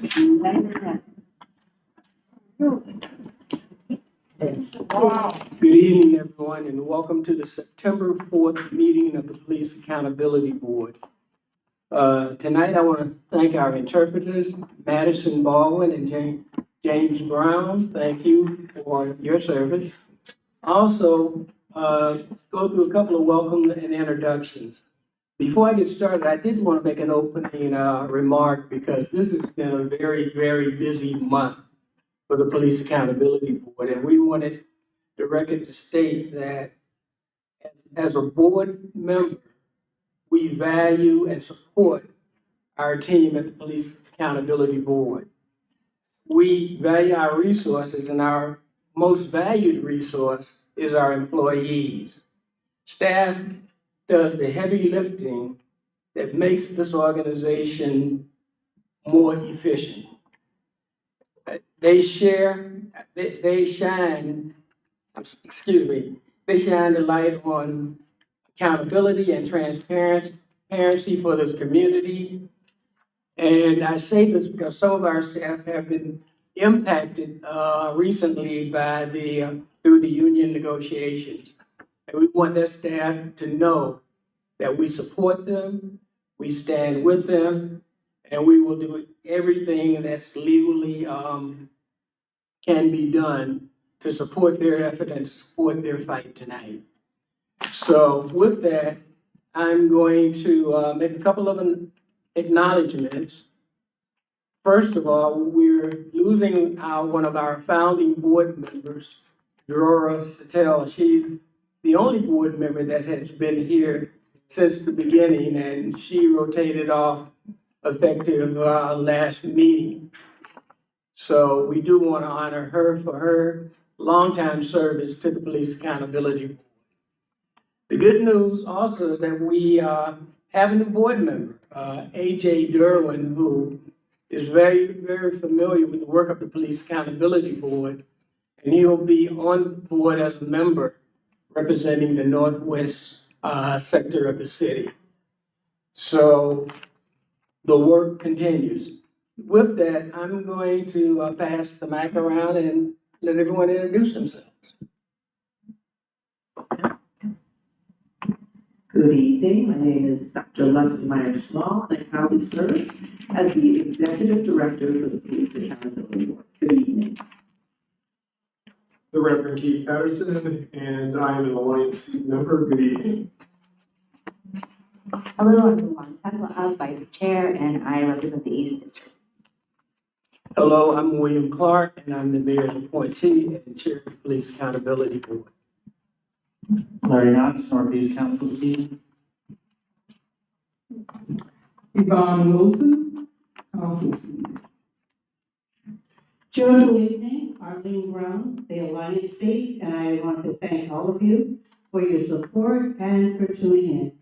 Good evening, everyone, and welcome to the September 4th meeting of the Police Accountability Board. Tonight, I want to thank our interpreters, Madison Baldwin and James Brown. Thank you for your service. Also, go through a couple of welcome and introductions. Before I get started, I did want to make an opening remark because this has been a very, very busy month for the Police Accountability Board, and we wanted the record to state that as a board member, we value and support our team at the Police Accountability Board. We value our resources, and our most valued resource is our employees. Staff does the heavy lifting that makes this organization more efficient. They shine the light on accountability and transparency for this community. And I say this because some of our staff have been impacted recently by through the union negotiations. And we want their staff to know that we support them, we stand with them, and we will do everything that's legally can be done to support their effort and to support their fight tonight. So with that, I'm going to make a couple of acknowledgements. First of all, we're losing one of our founding board members, Drora Sattel. She's the only board member that has been here since the beginning, and she rotated off effective last meeting. So we do want to honor her for her longtime service to the Police Accountability Board. The good news also is that we have a new board member, A.J. Derwin, who is very, very familiar with the work of the Police Accountability Board, and he will be on board as a member representing the Northwest sector of the city. So the work continues. With that, I'm going to pass the mic around and let everyone introduce themselves. Good evening. My name is Dr. Leslie Myers-Small, and I proudly serve as the Executive Director for the Police Accountability Board. Good evening. The Reverend Keith Patterson, and I am an Alliance member. Good evening. Hello, I'm Luan Takla, Vice Chair, and I represent the East District. Hello, I'm William Clark, and I'm the Mayor's appointee and Chair of the Police Accountability Board. Larry Knox, Northeast Council seat. Yvonne Wilson, Council seat. Good evening, Arlene Brown, the Alliance seat, and I want to thank all of you for your support and for tuning in.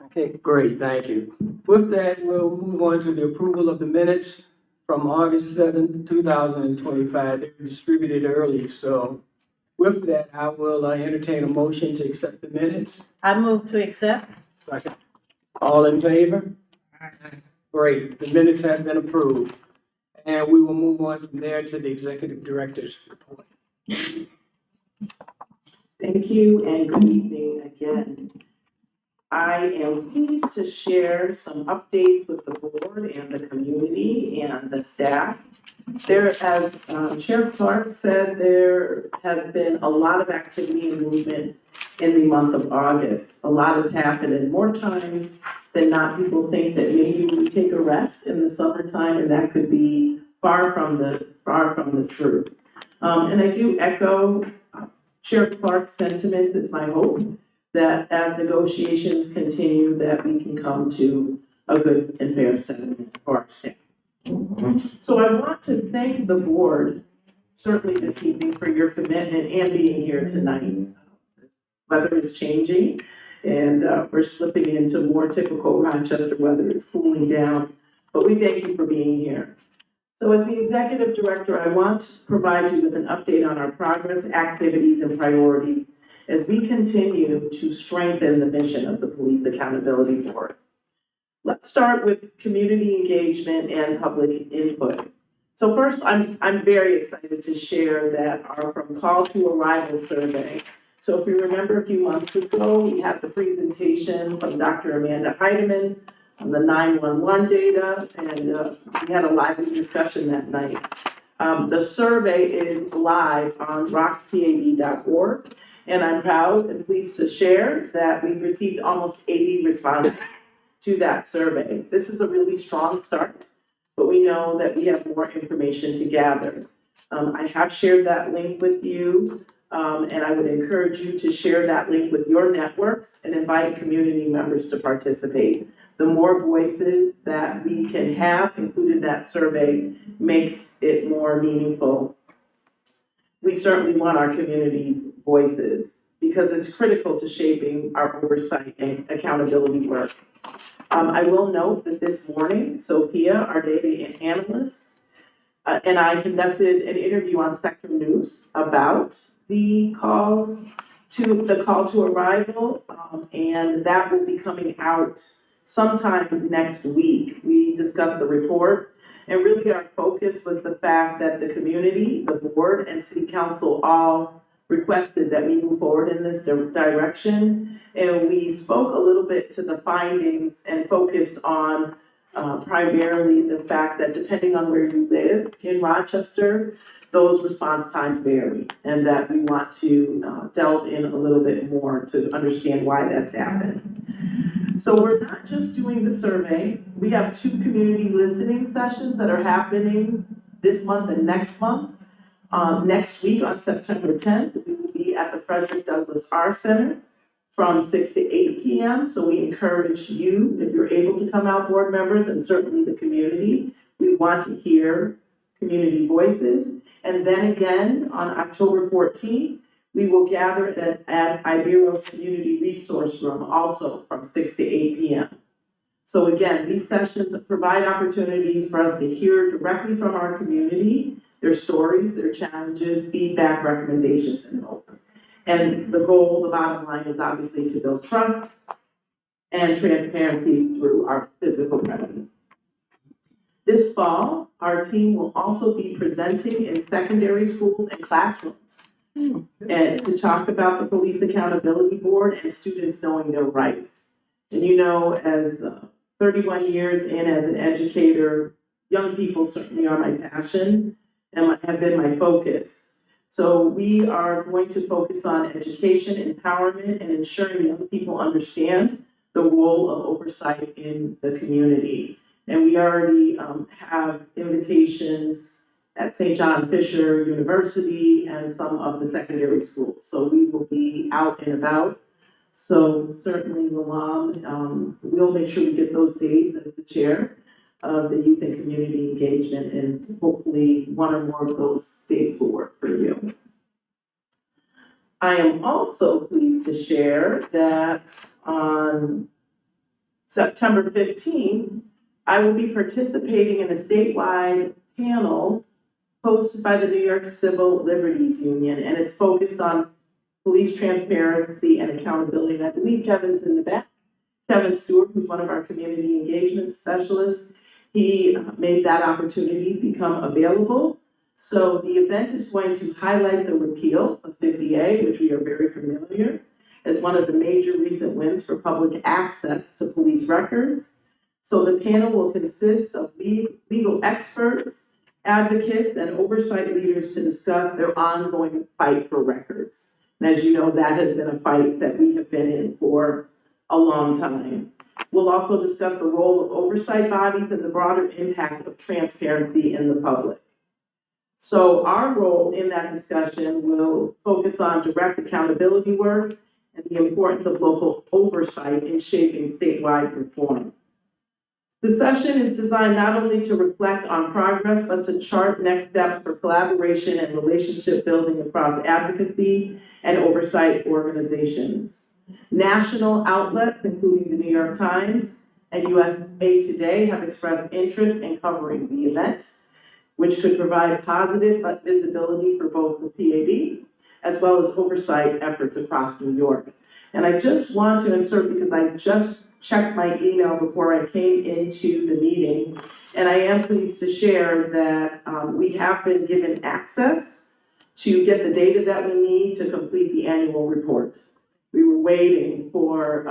Okay, great, thank you. With that, we'll move on to the approval of the minutes from August 7th, 2025. They were distributed early, so with that, I will entertain a motion to accept the minutes. I move to accept. Second. All in favor? Great, the minutes have been approved. And we will move on from there to the Executive Director's report. Thank you and good evening again. I am pleased to share some updates with the board and the community and the staff. There, as Sheriff Clark said, there has been a lot of activity and movement in the month of August. A lot has happened, and more times than not, people think that maybe we take a rest in the summertime, and that could be far from the truth. And I do echo Sheriff Clark's sentiments. It's my hope that as negotiations continue, that we can come to a good and fair settlement for our staff. So I want to thank the board, certainly this evening, for your commitment and being here tonight. Weather is changing, and we're slipping into more typical Rochester weather. It's cooling down, but we thank you for being here. So as the Executive Director, I want to provide you with an update on our progress, activities, and priorities as we continue to strengthen the mission of the Police Accountability Board. Let's start with community engagement and public input. So first, I'm very excited to share that our From Call to Arrival survey. So if you remember a few months ago, we had the presentation from Dr. Amanda Heidemann on the 911 data, and we had a lively discussion that night. The survey is live on rockpab.org, and I'm proud and pleased to share that we've received almost 80 responses to that survey. This is a really strong start, but we know that we have more information to gather. I have shared that link with you, and I would encourage you to share that link with your networks and invite community members to participate. The more voices that we can have included in that survey makes it more meaningful. We certainly want our community's voices because it's critical to shaping our oversight and accountability work. I will note that this morning, Sophia, our data analyst, and I conducted an interview on Spectrum News about the call to arrival, and that will be coming out sometime next week. We discussed the report, and really our focus was the fact that the community, the board, and city council all requested that we move forward in this direction. And we spoke a little bit to the findings and focused on primarily the fact that depending on where you live in Rochester, those response times vary, and that we want to delve in a little bit more to understand why that's happened. So we're not just doing the survey, we have 2 community listening sessions that are happening this month and next month. Next week on September 10th, we will be at the Frederick Douglass R Center from 6 to 8 p.m. So we encourage you, if you're able to come out, board members, and certainly the community, we want to hear community voices. And then again, on October 14th, we will gather at Ibero's Community Resource Room, also from 6 to 8 p.m. So again, these sessions provide opportunities for us to hear directly from our community, their stories, their challenges, feedback, recommendations, and more. And the goal, the bottom line, is obviously to build trust and transparency through our physical presence. This fall, our team will also be presenting in secondary schools and classrooms and to talk about the Police Accountability Board and students knowing their rights. And you know, as 31 years in as an educator, young people certainly are my passion and have been my focus. So we are going to focus on education, empowerment, and ensuring young people understand the role of oversight in the community. And we already have invitations at St. John Fisher University and some of the secondary schools. So we will be out and about. So certainly, Luam, we'll make sure we get those dates as the chair of the Youth and Community Engagement, and hopefully one or more of those dates will work for you. I am also pleased to share that on September 15th, I will be participating in a statewide panel hosted by the New York Civil Liberties Union, and it's focused on police transparency and accountability. And I believe Kevin's in the back. Kevin Stewart, who's one of our community engagement specialists, he made that opportunity become available. So the event is going to highlight the repeal of 50A, which we are very familiar, as one of the major recent wins for public access to police records. So the panel will consist of legal experts, advocates, and oversight leaders to discuss their ongoing fight for records. And as you know, that has been a fight that we have been in for a long time. We'll also discuss the role of oversight bodies and the broader impact of transparency in the public. So our role in that discussion will focus on direct accountability work and the importance of local oversight in shaping statewide reform. The session is designed not only to reflect on progress, but to chart next steps for collaboration and relationship building across advocacy and oversight organizations. National outlets, including the New York Times and USA Today, have expressed interest in covering the event, which could provide positive visibility for both the PAB as well as oversight efforts across New York. And I just want to insert, because I just checked my email before I came into the meeting, and I am pleased to share that we have been given access to get the data that we need to complete the annual report. We were waiting for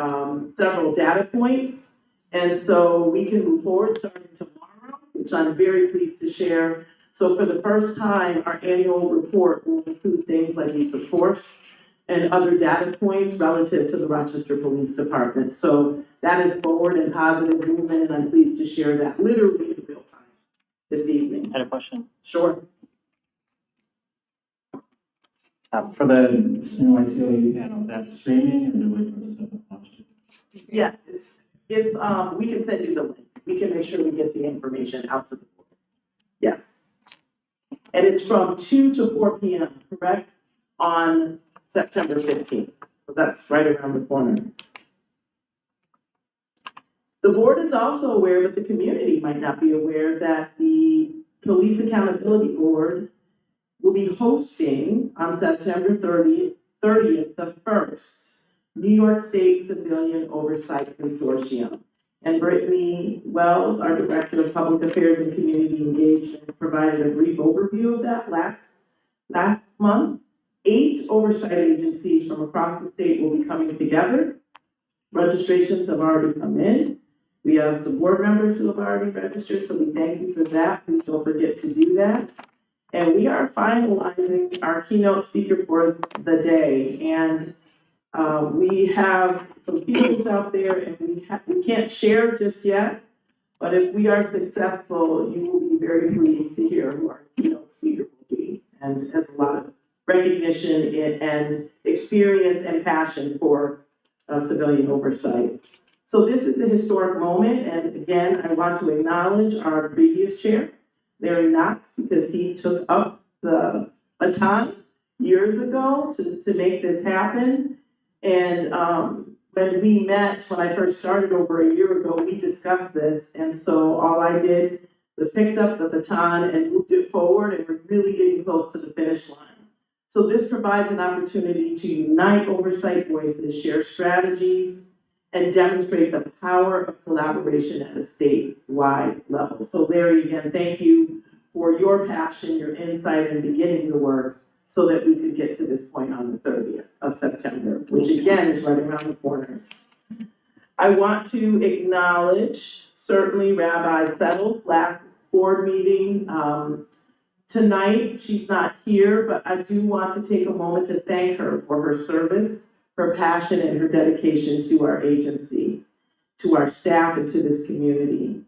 several data points, and so we can move forward starting tomorrow, which I'm very pleased to share. So for the first time, our annual report will include things like use of force and other data points relative to the Rochester Police Department. So that is forward and positive movement, and I'm pleased to share that literally in real time this evening. I had a question. Sure. For the NYCOU panel, is that streaming or do we just watch it? Yes, it's, we can send you the link. We can make sure we get the information out to the board. Yes. And it's from 2 to 4 p.m., correct? On September 15th. So that's right around the corner. The board is also aware, but the community might not be aware, that the Police Accountability Board will be hosting on September 30th, the first New York State Civilian Oversight Consortium. And Brittany Wells, our Director of Public Affairs and Community Engagement, provided a brief overview of that last month. 8 oversight agencies from across the state will be coming together. Registrations have already come in. We have some board members who have already registered, so we thank you for that. Please don't forget to do that. And we are finalizing our keynote speaker for the day. And we have some feelers out there, and we can't share just yet. But if we are successful, you will be very pleased to hear who our keynote speaker will be. And has a lot of recognition and experience and passion for civilian oversight. So this is a historic moment, and again, I want to acknowledge our previous chair, Larry Knox, because he took up the baton years ago to make this happen. And when we met, when I first started over a year ago, we discussed this, and so all I did was picked up the baton and moved it forward, and we're really getting close to the finish line. So this provides an opportunity to unite oversight voices, share strategies, and demonstrate the power of collaboration at a statewide level. So Larry, again, thank you for your passion, your insight in beginning the work so that we could get to this point on the 30th of September, which again is right around the corner. I want to acknowledge certainly Rabbi Settles' last board meeting. Tonight, she's not here, but I do want to take a moment to thank her for her service, her passion, and her dedication to our agency, to our staff, and to this community.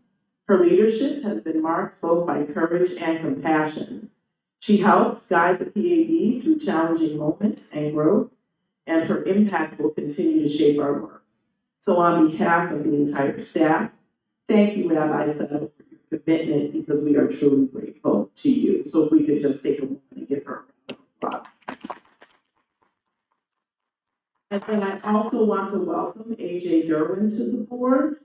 Her leadership has been marked both by courage and compassion. She helped guide the PAB through challenging moments and growth, and her impact will continue to shape our work. So on behalf of the entire staff, thank you, Rabbi Settle, for your commitment, because we are truly grateful to you. So if we could just take a moment and give her a round of applause. And then I also want to welcome AJ Derwin to the board.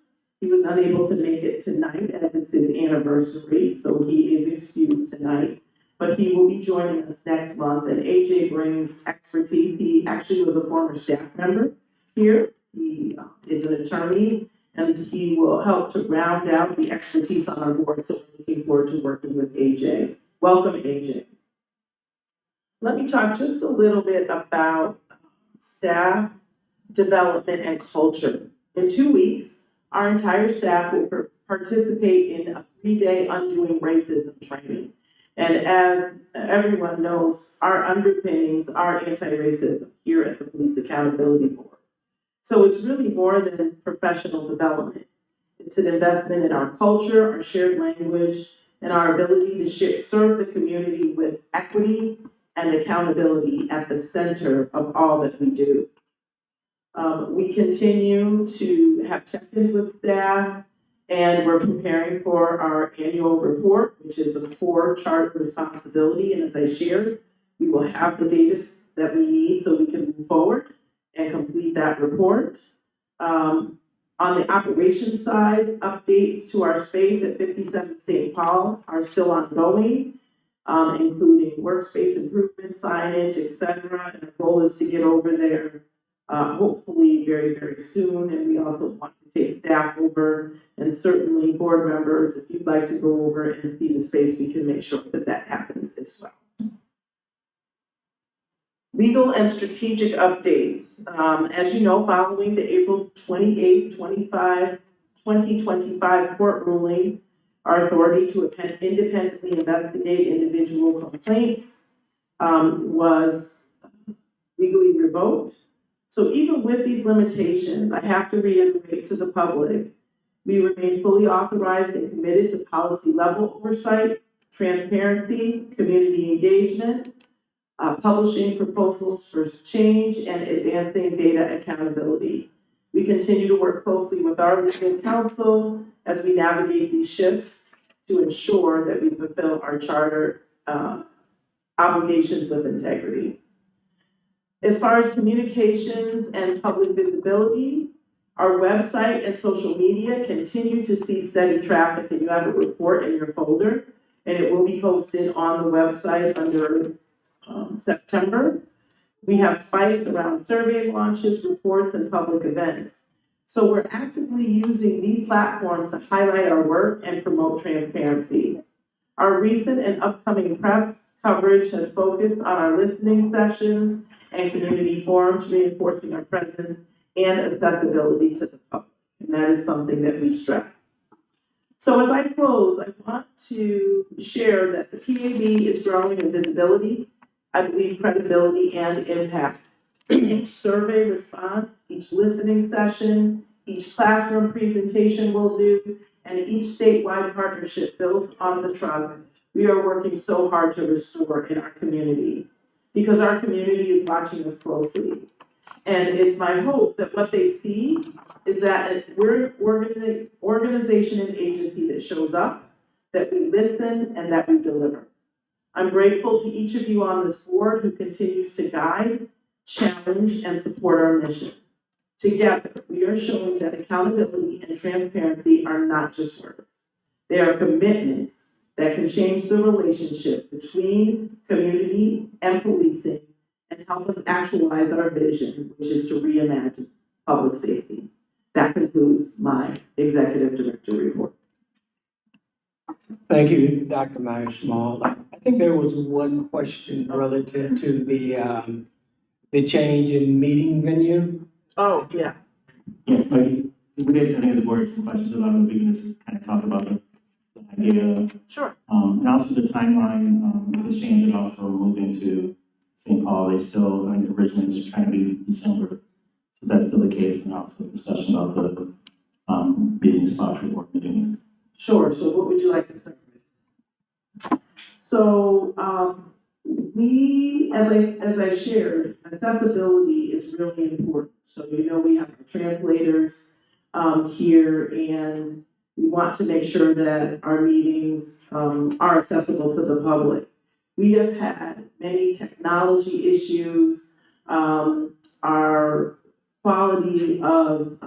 He was unable to make it tonight as it's his anniversary, so he is excused tonight. But he will be joining us next month, and AJ brings expertise. He actually was a former staff member here. He is an attorney, and he will help to round out the expertise on our board, so we're looking forward to working with AJ. Welcome, AJ. Let me talk just a little bit about staff development and culture. In 2 weeks, our entire staff will participate in a 3-day undoing racism training. And as everyone knows, our underpinnings are anti-racism here at the Police Accountability Board. So it's really more than professional development. It's an investment in our culture, our shared language, and our ability to serve the community with equity and accountability at the center of all that we do. We continue to have check-ins with staff, and we're preparing for our annual report, which is a core charter responsibility. And as I shared, we will have the data that we need so we can move forward and complete that report. On the operations side, updates to our space at 57 St. Paul are still ongoing, including workspace improvement, signage, et cetera. And the goal is to get over there hopefully very, very soon. And we also want to take staff over, and certainly board members, if you'd like to go over and see the space, we can make sure that that happens as well. Legal and strategic updates. As you know, following the April 28th, 2025 court ruling, our authority to independently investigate individual complaints was legally revoked. So even with these limitations, I have to reiterate to the public, we remain fully authorized and committed to policy level oversight, transparency, community engagement, publishing proposals for change, and advancing data accountability. We continue to work closely with our legal counsel as we navigate these shifts to ensure that we fulfill our charter obligations with integrity. As far as communications and public visibility, our website and social media continue to see steady traffic, and you have a report in your folder, and it will be posted on the website under September. We have spikes around survey launches, reports, and public events. So we're actively using these platforms to highlight our work and promote transparency. Our recent and upcoming press coverage has focused on our listening sessions and community forums, reinforcing our presence and accessibility to the public. And that is something that we stress. So as I close, I want to share that the PAB is growing in visibility, I believe credibility and impact. Each survey response, each listening session, each classroom presentation we'll do, and each statewide partnership builds on the trust we are working so hard to restore in our community. Because our community is watching us closely. And it's my hope that what they see is that we're an organization and agency that shows up, that we listen, and that we deliver. I'm grateful to each of you on this board who continues to guide, challenge, and support our mission. Together, we are showing that accountability and transparency are not just words. They are commitments that can change the relationship between community and policing and help us actualize our vision, which is to reimagine public safety. That concludes my executive director report. Thank you, Dr. Myers-Small. I think there was one question relative to the change in meeting venue. Oh, yeah. Yeah, but we did, I think the board has some questions about it, we can just kind of talk about the idea. Sure. And also the timeline, the change it also moving to St. Paul, they still, I think originally it was trying to be December. So that's still the case, and also discussion about the, meeting spot for board meetings. Sure, so what would you like to start with? So, we, as I shared, accessibility is really important. So, you know, we have our translators, here, and we want to make sure that our meetings, are accessible to the public. We have had many technology issues, our quality of,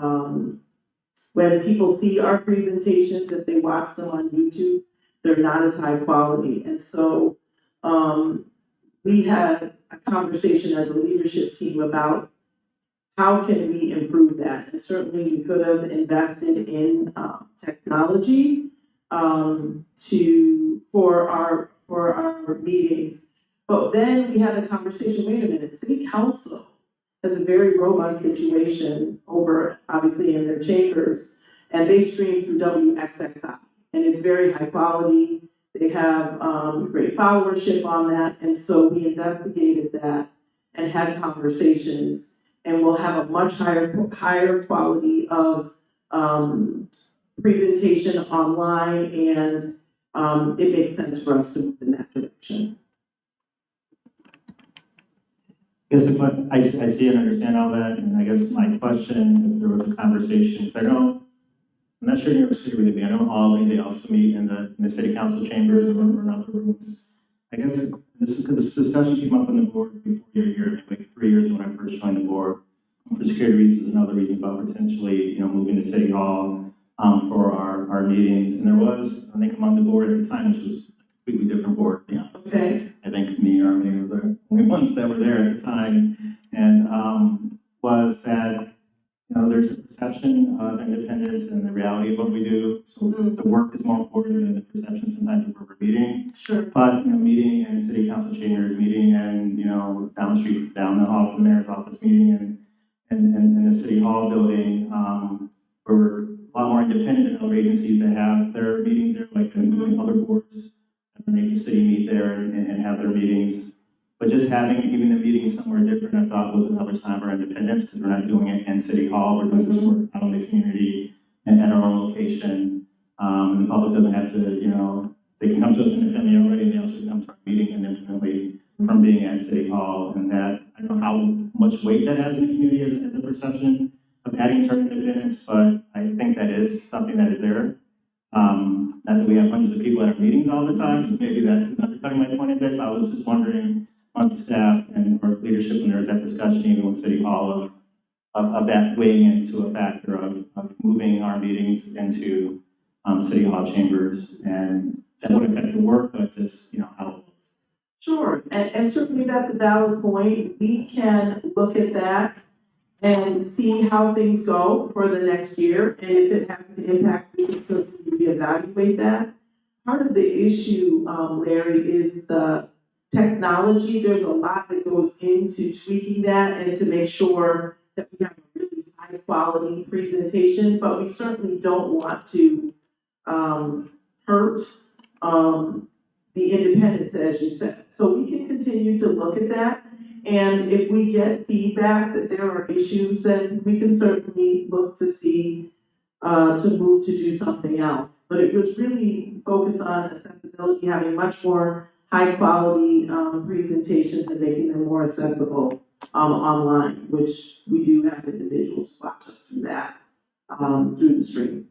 when people see our presentations, if they watch them on YouTube, they're not as high quality. And so we had a conversation as a leadership team about how can we improve that? And certainly we could have invested in technology for our meetings. But then we had a conversation, wait a minute, City Council has a very robust situation over, obviously, in their chambers, and they stream through WXXI, and it's very high quality. They have great followership on that, and so we investigated that and had conversations, and we'll have a much higher quality of presentation online, and it makes sense for us to move in that direction. I guess I see and understand all that, and I guess my question, if there was a conversation, because I'm not sure New York City with me, I know Albany, they also meet in the city council chambers or in other rooms. I guess this discussion came up on the board before you're here, like 3 years when I first joined the board, for security reasons and other reasons about potentially, moving to City Hall for our meetings. And there was, I think among the board at the time, which was a completely different board, Okay. I think me or me were the only ones that were there at the time, and was there's a perception of independence and the reality of what we do. So the work is more important than the perception sometimes of where we're meeting. Sure. But, meeting in city council chambers, meeting and, down the street, down the hall from the mayor's office, meeting in the city hall building, we're a lot more independent than other agencies that have their meetings there, like other boards that make the city meet there and have their meetings. But just having even the meeting somewhere different, I thought was another sign of our independence, because we're not doing it in city hall, we're doing this work out in the community and at our own location. And the public doesn't have to, they can come to us independently already, they also come to our meeting independently from being at city hall. And that, I don't know how much weight that has in the community as a perception of adding certain independence, but I think that is something that is there. Not that we have hundreds of people at our meetings all the time, so maybe that is undercutting my point a bit. I was just wondering, amongst the staff and our leadership, when there was that discussion, even with City Hall, of that weighing into a factor of moving our meetings into City Hall chambers, and that would affect the work, but just, how it looks. Sure, and certainly that's a valid point. We can look at that and see how things go for the next year, and if it has an impact, we can certainly reevaluate that. Part of the issue, Larry, is the technology. There's a lot that goes into tweaking that and to make sure that we have a really high quality presentation, but we certainly don't want to hurt the independence, as you said. So we can continue to look at that. And if we get feedback that there are issues, then we can certainly look to see, to move to do something else. But it was really focused on accessibility, having much more high quality presentations and making them more accessible online, which we do have individuals watch us do that through the stream.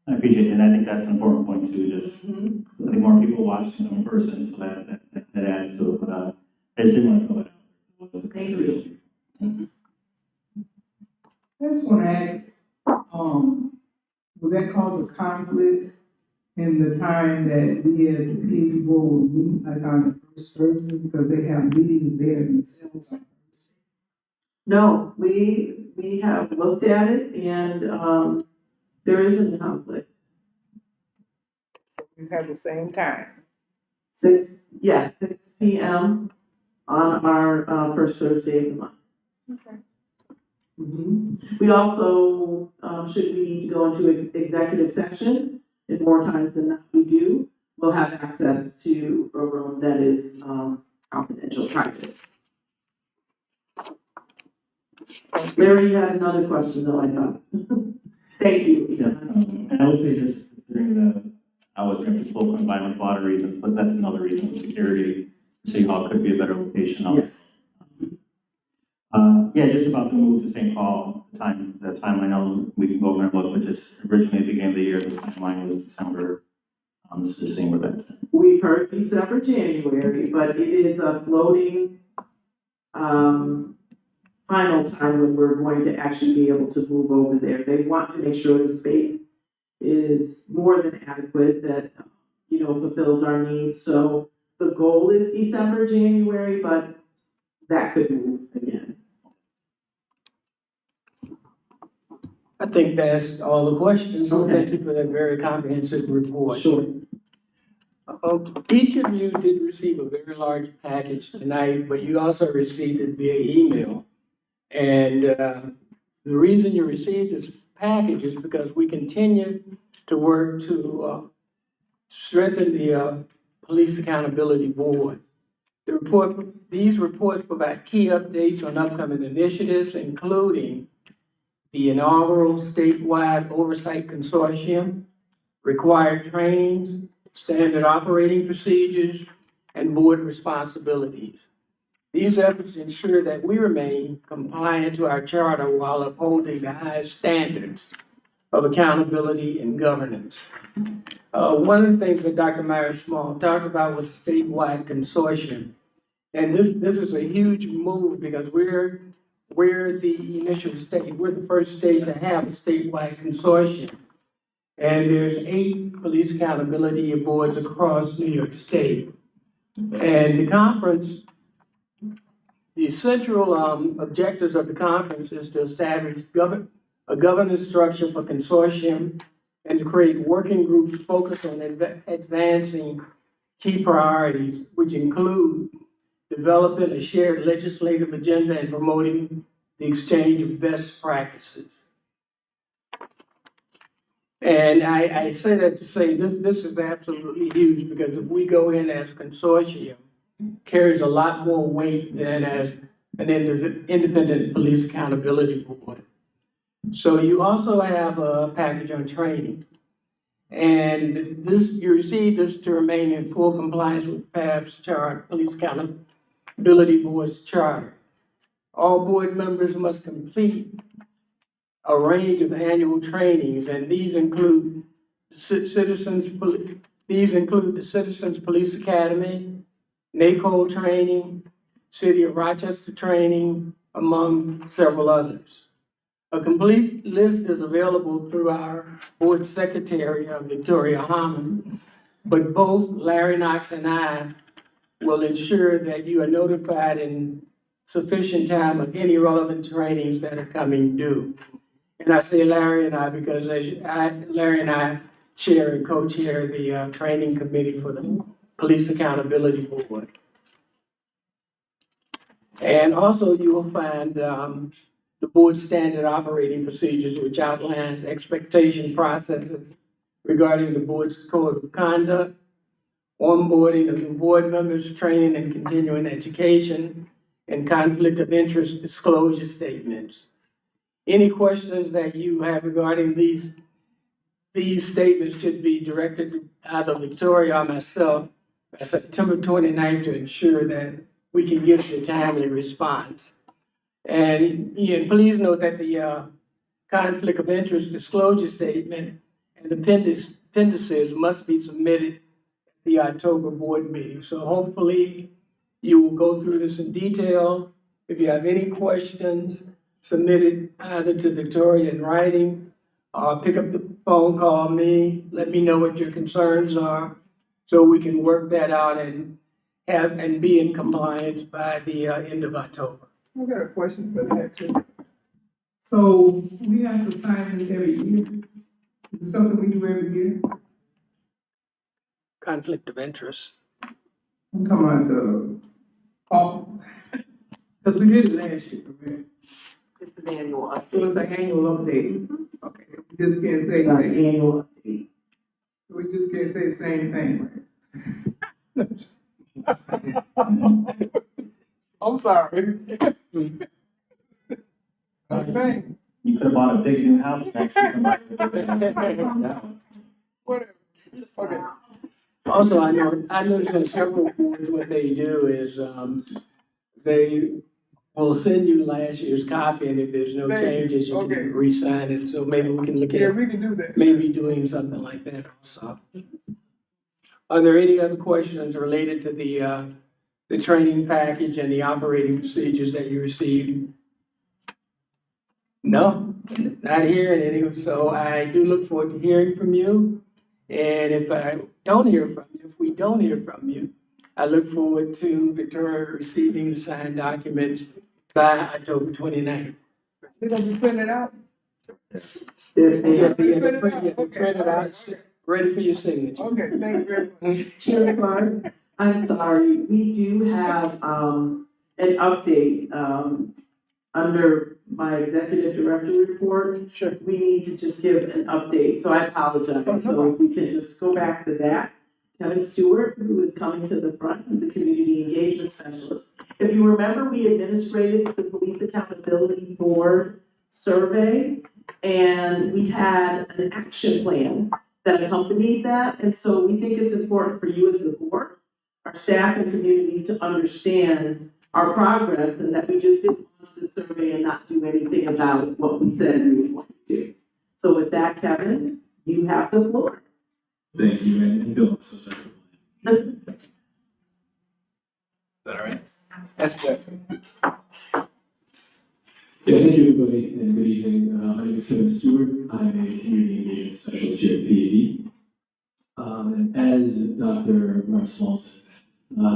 I appreciate it, and I think that's an important point too, just, I think more people watch in person, so that adds to it, but, I just didn't want to throw it out. Thank you. I just want to ask, will that cause a conflict in the time that we as the PAB board will meet, like on the first Thursday, because they have meetings there themselves on Thursday? No, we have looked at it and there isn't a conflict. We have the same time. 6 p.m. on our first Thursday of the month. Okay. We also, should we need to go into executive session, and more times than not we do, we'll have access to a room that is confidential, private. Larry, you had another question though, I thought. Thank you. Yeah, and I would say just considering I was going to pull from violent for a lot of reasons, but that's another reason with security. City Hall could be a better location also. Yes. Yeah, just about to move to St. Paul, the time I know we can go over and look, but just originally at the beginning of the year, the timeline was December. Just seeing where that's at. We've heard December, January, but it is a floating, final time when we're going to actually be able to move over there. They want to make sure the space is more than adequate, that, fulfills our needs. So the goal is December, January, but that could move again. I think that's all the questions. Okay. Thank you for that very comprehensive report. Sure. Each of you did receive a very large package tonight, but you also received it via email. And the reason you received this package is because we continue to work to strengthen the Police Accountability Board. These reports provide key updates on upcoming initiatives, including the inaugural statewide oversight consortium, required trainings, standard operating procedures, and board responsibilities. These efforts ensure that we remain compliant to our charter while upholding the highest standards of accountability and governance. One of the things that Dr. Myers-Small talked about was statewide consortium. And this is a huge move because we're the initial state, we're the first state to have a statewide consortium. And there's 8 police accountability boards across New York State. And the conference, the central objectives of the conference is to establish a governance structure for consortium, and to create working groups focused on advancing key priorities, which include developing a shared legislative agenda and promoting the exchange of best practices. And I say that to say this is absolutely huge, because if we go in as a consortium, carries a lot more weight than as an independent police accountability board. So you also have a package on training. And this, you receive this to remain in full compliance with PAB's charter, Police Accountability Board's charter. All board members must complete a range of annual trainings, and these include the Citizens Police Academy, NACO training, City of Rochester training, among several others. A complete list is available through our board secretary, Victoria Harmon, but both Larry Knox and I will ensure that you are notified in sufficient time of any relevant trainings that are coming due. And I say Larry and I because Larry and I chair and co-chair the training committee for the Police Accountability Board. And also you will find the board standard operating procedures, which outlines expectation processes regarding the board's code of conduct, onboarding of new board members, training and continuing education, and conflict of interest disclosure statements. Any questions that you have regarding these statements should be directed to either Victoria or myself by September 29th to ensure that we can give you a timely response. And please note that the conflict of interest disclosure statement and the appendices must be submitted at the October board meeting. So hopefully you will go through this in detail. If you have any questions, submit it either to Victoria in writing, or pick up the phone, call me, let me know what your concerns are, so we can work that out and be in compliance by the end of October. I got a question for that too. So we have to sign this every year? Is it something we do every year? Conflict of interest. I'm talking about because we did it last year, right? It's an annual update. So it's an annual update. Okay, so we just can't say It's an the annual update. we just can't say the same thing, right? I'm sorry. Okay. You could have bought a big new house next to somebody. Whatever. Okay. Also, I noticed in several boards, what they do is, they will send you last year's copy, and if there's no changes, you Okay. can re-sign it. So maybe we can look Yeah, at we can do that. maybe doing something like that also. Are there any other questions related to the training package and the operating procedures that you received? No, not hearing any. So I do look forward to hearing from you. And if I don't hear from you, if we don't hear from you, I look forward to Victoria receiving the signed documents by October 29th. They're gonna be printing it out? They're printed out, ready for your signature. Okay, thank you very much. Chair Clark, I'm sorry, we do have, an update, under my executive director report. Sure. We need to just give an update, so I apologize. So if we can just go back to that. Kevin Stewart, who is coming to the front, is a community engagement specialist. If you remember, we administrated the Police Accountability Board survey, and we had an action plan that accompanied that. And so we think it's important for you as the board, our staff and community to understand our progress, and that we just didn't launch the survey and not do anything about what we said we would want to do. So with that, Kevin, you have the floor. Thank you, and Bill, so sorry. Is that all right? That's good. Yeah, thank you, everybody, and good evening. My name is Kevin Stewart. I'm a community engagement specialist here at PAB. As Dr. Marcel said,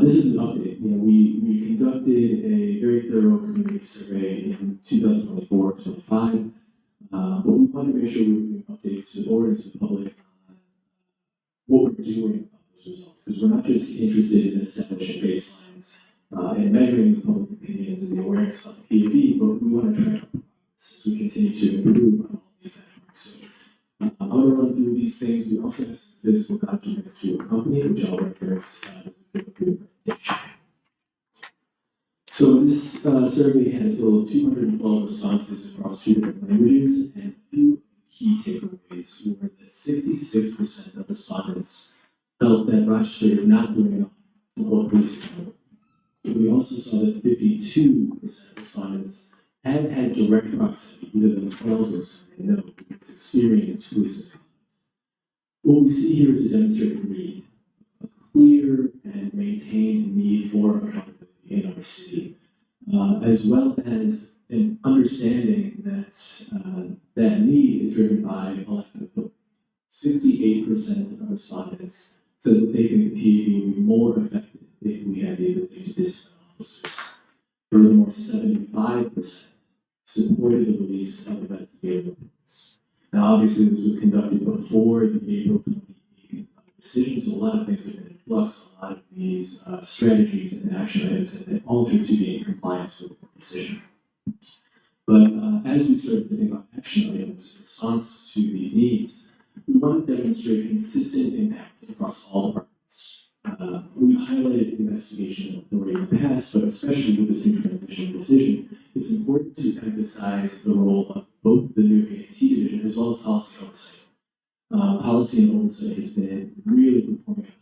this is an update. We conducted a very thorough community survey in 2024-25. But we want to make sure we're giving updates to the board and to the public on what we're doing about those results. Because we're not just interested in establishing baselines and measuring the public opinions and the awareness of PAB, but we want to track our progress as we continue to improve on all these metrics. So, I'm going to run through these things. We also have some physical documents to accompany, which I'll reference through the presentation. So this survey had a total of 212 responses across 2 different languages, and a few key takeaways were that 66% of respondents felt that Rochester is not doing enough to hold police accountable. We also saw that 52% of respondents have had direct proximity, either themselves or someone they know, with experienced police. What we see here is a demonstrated need, a clear and maintained need for accountability in our city, as well as an understanding that that need is driven by elected authority. 68% of respondents said that they think the PAB would be more effective if we had the ability to discipline officers. Furthermore, 75% supported the release of investigative reports. Now, obviously, this was conducted before the April 28th decision, so a lot of things have been in flux. A lot of these strategies and action items have been altered to be in compliance with the decision. But as we start to think about action items in response to these needs, we want to demonstrate consistent impact across all departments. We highlighted investigation authority in the past, but especially with this new transition decision, it's important to emphasize the role of both the new AT division as well as policy oversight. Policy and oversight has been really performing for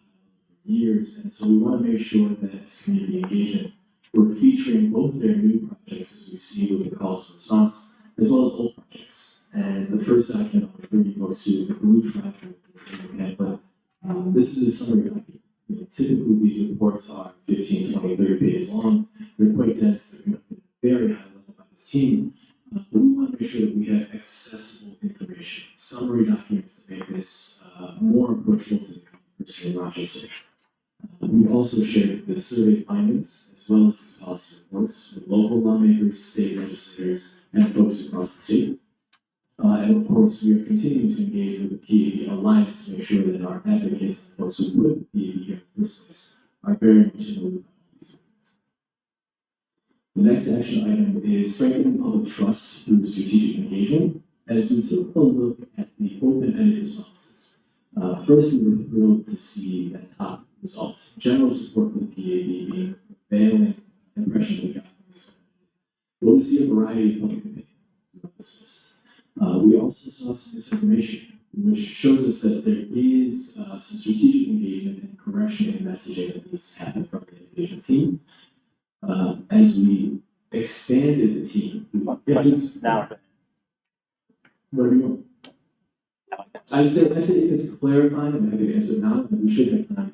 years, and so we want to make sure that as community engagement, we're featuring both their new projects as we see with the calls for response, as well as old projects. And the first document I'll refer you folks to is the blue tracker but this is a summary document. Typically, these reports are 15, 20, 30 pages long. They're quite dense. They're conducted at a very high level by this team. But we want to make sure that we have accessible information, summary documents that make this more approachable to the common person in Rochester. We also shared the survey findings, as well as the policy reports, with local lawmakers, state legislators, and folks across the state. And of course, we are continuing to engage with the PAB Alliance to make sure that our advocates and folks who put the PAB here in the first place are very much in the loop about these things. The next action item is strengthening public trust through strategic engagement. As we took a look at the open-ended responses, first we were thrilled to see that top results. General support for the PAB being the prevailing impression we got from this. But we see a variety of public opinion throughout this list. We also saw some misinformation, which shows us that there is some strategic engagement and correction in messaging that needs to happen from the engagement team. As we expanded the team, now, whatever you want. I'd say it's clarifying. I'm happy to answer it now, but we should have time.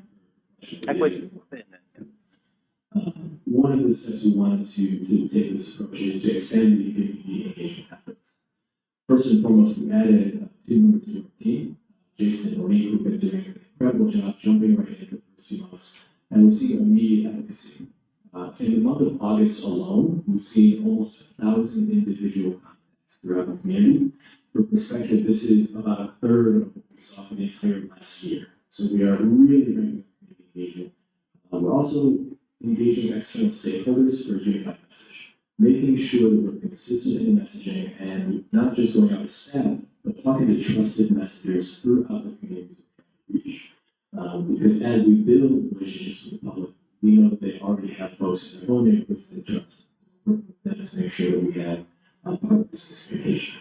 One of the steps we wanted to take this approach is to expand the community engagement efforts. First and foremost, we added 2 members to our team, Jason and Monique, who've been doing an incredible job jumping right in for the first 2 months, and we've seen immediate efficacy. In the month of August alone, we've seen almost 1,000 individual contacts throughout the community. For perspective, this is about a third of what we saw for the entire last year. So we are really ramping up community engagement. We're also engaging external stakeholders for a unified message, making sure that we're consistent in messaging and not just going out to staff, but talking to trusted messengers throughout the community to reach. Because as we build relationships with the public, we know that they already have folks in their own neighborhoods they trust. That is to make sure that we have purpose communication.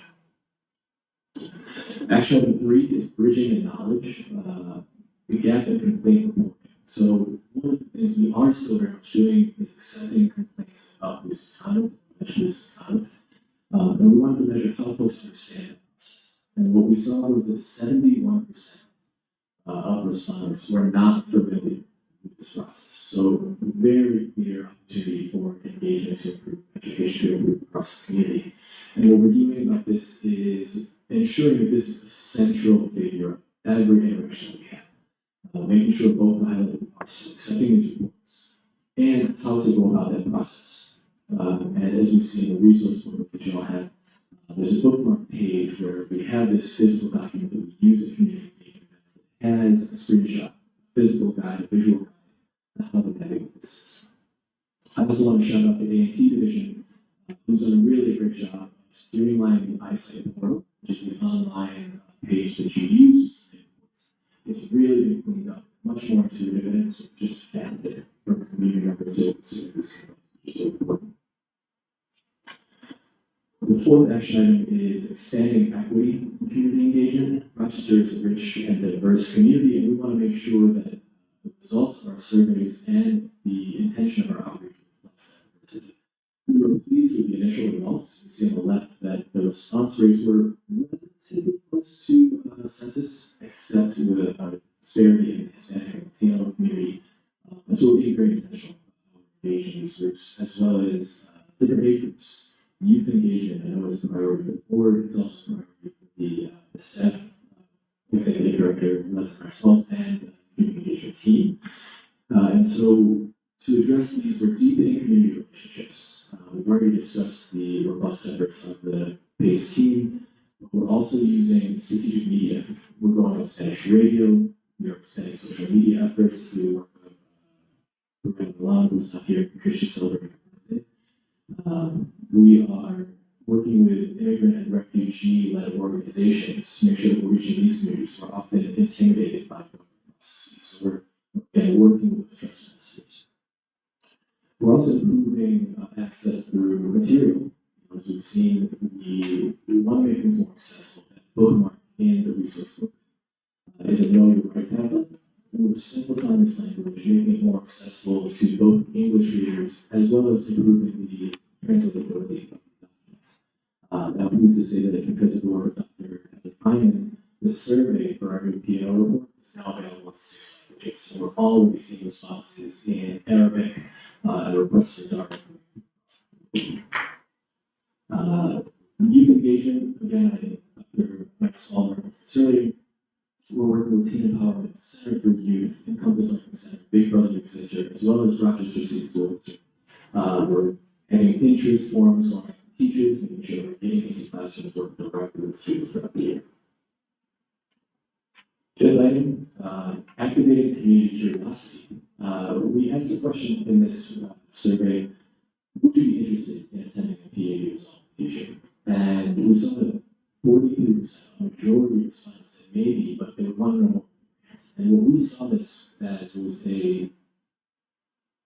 Action item 3 is bridging the knowledge, the gap in complaint reporting. So one of the things we are still very much doing is accepting complaints about this misconduct, and we wanted to measure how folks understand the process. And what we saw was that 71% of respondents were not familiar with this process. So very clear opportunity for engagement to improve, education to improve across the community. And what we're doing about this is ensuring that this is a central figure of every interaction we have. Making sure both highlight are accepting these reports and how to go about that process. And as we see in the resource book that you all have, There's a bookmark page where we have this physical document that we use in community engagement that has a screenshot, a physical guide, a visual guide to how to navigate this system. I also want to shout out the A&T division, who's done a really great job of streamlining the eyesight portal, which is the online page that you use to submit reports. It's really been cleaned up. It's much more intuitive, and it's just faster for community members to submit this, which is important. The fourth action item is expanding equity in community engagement. Rochester is a rich and diverse community, and we want to make sure that the results of our surveys and the intention of our outreach reflects that diversity. We were pleased with the initial results. You see on the left that the response rates were relatively close to census, except with a disparity in Hispanic and Latino community. And so we're being very intentional about engaging these groups, as well as different age groups. Youth engagement, I know, is a priority for the board. It's also a priority for the staff, executive director, Leslie Marcells, and the community engagement team. And so, to address these, we're deepening community relationships. We've already discussed the robust efforts of the PACE team. But we're also using strategic media. We're going on Spanish radio. We're extending social media efforts through the work of Lorraine Milan, who's not here because she's celebrating her birthday. We are working with immigrant and refugee-led organizations to make sure that we're reaching these communities who are often intimidated by government processes. So we're working with trusted messengers. We're also improving access through material. As we've seen, we want to make things more accessible. That bookmark in the resource book is a know your rights pamphlet. We're simplifying this language, making it more accessible to both English readers as well as improving the translatability of these documents. I'm pleased to say that because of the work of Dr. Feynman, the survey for our new P&O report is now available in 6 languages. So we're already seeing responses in Arabic and requests for Dark. Youth engagement, again, I think Dr. Mike Small referenced this earlier. We're working with Teen Empowerment Center for Youth, Encompass Learning Center, Big Brother Big Sister, as well as Rochester City School District. We're having interest forums going out to teachers, making sure we're getting into classrooms, working directly with students throughout the year. Fifth item, activating community curiosity. We asked a question in this survey: would you be interested in attending a PAB result in the future? And we saw that 43%, a majority responded said maybe, but they want to know more. And what we saw this as was a